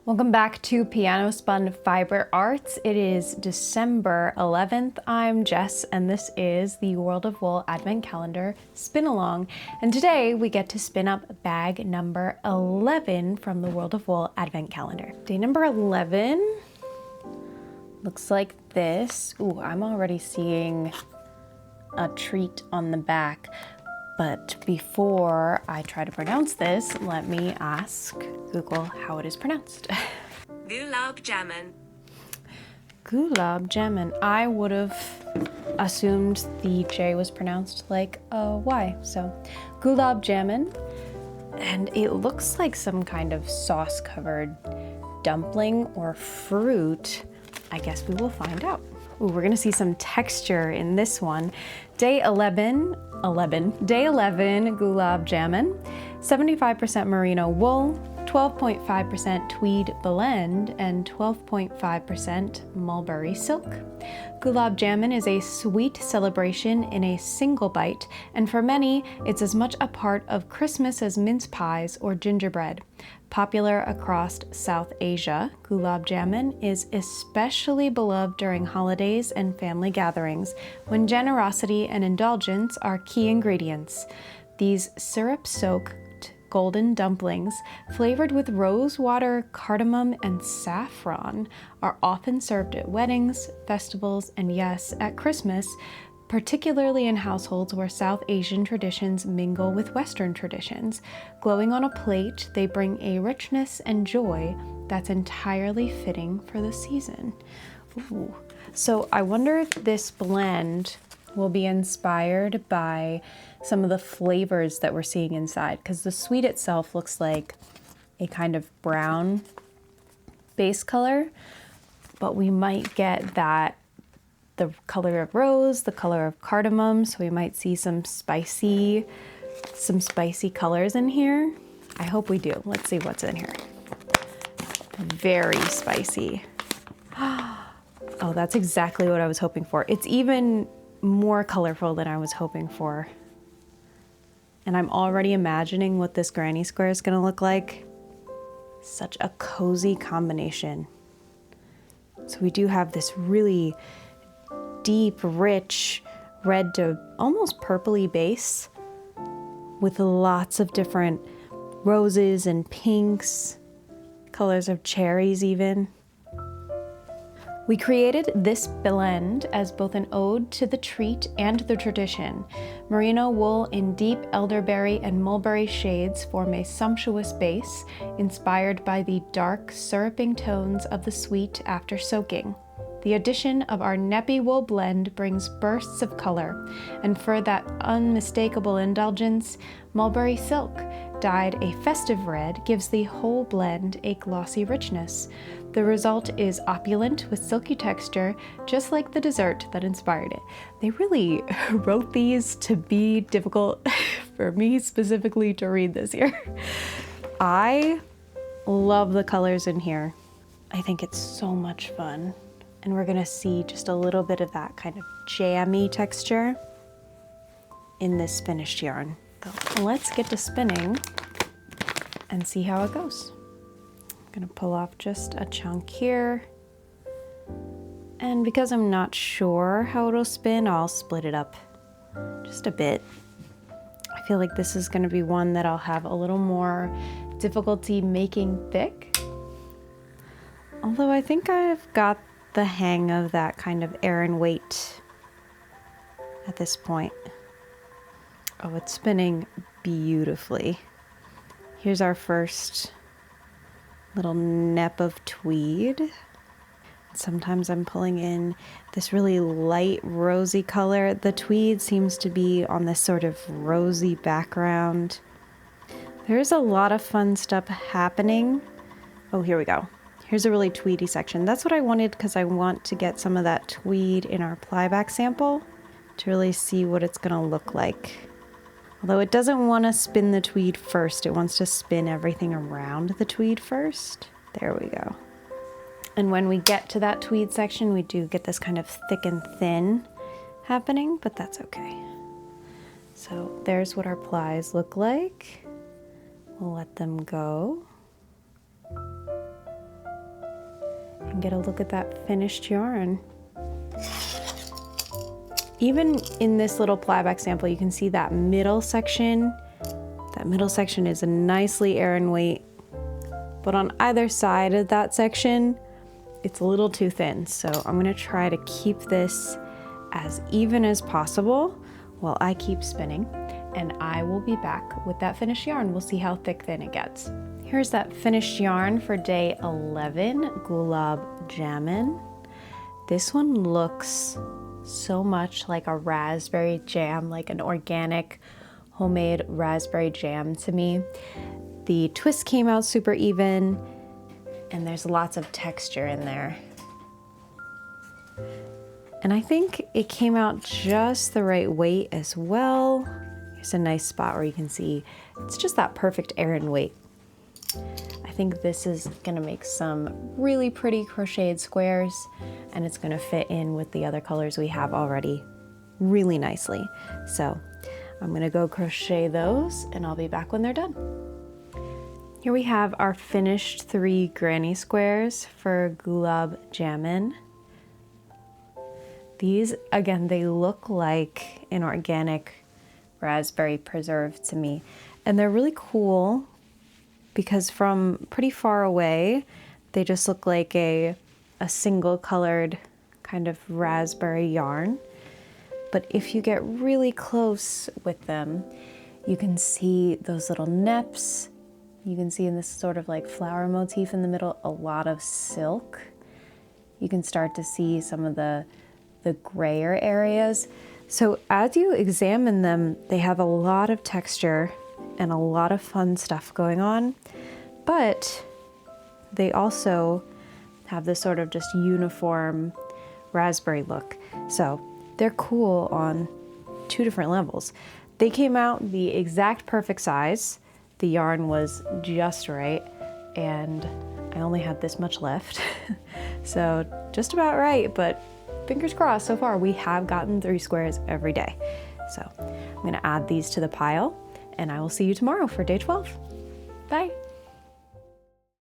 Welcome back to Piano Spun Fiber Arts. It is December 11th. I'm Jess, and this is the World of Wool Advent Calendar Spin Along. And today we get to spin up bag number 11 from the World of Wool Advent Calendar. Day number 11 looks like this. Ooh, I'm already seeing a treat on the back. But before I try to pronounce this, let me ask Google how it is pronounced. Gulab jamun. Gulab jamun. I would have assumed the J was pronounced like a Y. So gulab jamun. And it looks like some kind of sauce-covered dumpling or fruit. I guess we will find out. Ooh, we're gonna see some texture in this one. Day 11, gulab jamun, 75% merino wool, 12.5% tweed blend, and 12.5% mulberry silk. Gulab jamun is a sweet celebration in a single bite, and for many, it's as much a part of Christmas as mince pies or gingerbread. Popular across South Asia, gulab jamun is especially beloved during holidays and family gatherings, when generosity and indulgence are key ingredients. These syrup-soaked golden dumplings, flavored with rose water, cardamom, and saffron, are often served at weddings, festivals, and yes, at Christmas, particularly in households where South Asian traditions mingle with Western traditions. Glowing on a plate, they bring a richness and joy that's entirely fitting for the season. Ooh. So I wonder if this blend will be inspired by some of the flavors that we're seeing inside, because the sweet itself looks like a kind of brown base color, but we might get that the color of rose, the color of cardamom, so we might see some spicy colors in here. I hope we do. Let's see what's in here. Very spicy. Oh, that's exactly what I was hoping for. It's even more colorful than I was hoping for. And I'm already imagining what this granny square is gonna look like. Such a cozy combination. So we do have this really deep, rich, red to almost purpley base with lots of different roses and pinks, colors of cherries even. We created this blend as both an ode to the treat and the tradition. Merino wool in deep elderberry and mulberry shades form a sumptuous base, inspired by the dark, syruping tones of the sweet after soaking. The addition of our Neppy wool blend brings bursts of color, and for that unmistakable indulgence, mulberry silk, dyed a festive red, gives the whole blend a glossy richness. The result is opulent with silky texture, just like the dessert that inspired it. They really wrote these to be difficult for me specifically to read this year. I love the colors in here. I think it's so much fun. And we're gonna see just a little bit of that kind of jammy texture in this finished yarn. So let's get to spinning and see how it goes. I'm gonna pull off just a chunk here. And because I'm not sure how it'll spin, I'll split it up just a bit. I feel like this is gonna be one that I'll have a little more difficulty making thick. Although I think I've got the hang of that kind of Aran weight at this point. Oh, it's spinning beautifully. Here's our first little nep of tweed. Sometimes I'm pulling in this really light rosy color. The tweed seems to be on this sort of rosy background. There's a lot of fun stuff happening. Oh, here we go. Here's a really tweedy section. That's what I wanted because I want to get some of that tweed in our plyback sample to really see what it's gonna look like. Although it doesn't want to spin the tweed first, it wants to spin everything around the tweed first. There we go. And when we get to that tweed section, we do get this kind of thick and thin happening, but that's okay. So there's what our plies look like. We'll let them go. and get a look at that finished yarn. Even in this little plyback sample, you can see that middle section. That middle section is a nicely Aran weight, but on either side of that section, it's a little too thin. So I'm gonna try to keep this as even as possible while I keep spinning, and I will be back with that finished yarn. We'll see how thick thin it gets. Here's that finished yarn for day 11, Gulab Jamun. This one looks so much like a raspberry jam, like an organic homemade raspberry jam to me. The twist came out super even, and there's lots of texture in there. And I think it came out just the right weight as well. Here's a nice spot where you can see it's just that perfect Aran weight. I think this is gonna make some really pretty crocheted squares, and it's gonna fit in with the other colors we have already really nicely. So I'm gonna go crochet those, and I'll be back when they're done. Here we have our finished 3 granny squares for Gulab Jamun. These, again, they look like an organic raspberry preserve to me. And they're really cool because from pretty far away, they just look like a single colored kind of raspberry yarn. But if you get really close with them, you can see those little neps. You can see in this sort of like flower motif in the middle, a lot of silk. You can start to see some of the grayer areas. So as you examine them, they have a lot of texture and a lot of fun stuff going on, but they also have this sort of just uniform raspberry look. So they're cool on 2 different levels. They came out the exact perfect size. The yarn was just right, and I only had this much left. So just about right, but fingers crossed, so far we have gotten 3 squares every day. So I'm gonna add these to the pile, and I will see you tomorrow for day 12. Bye.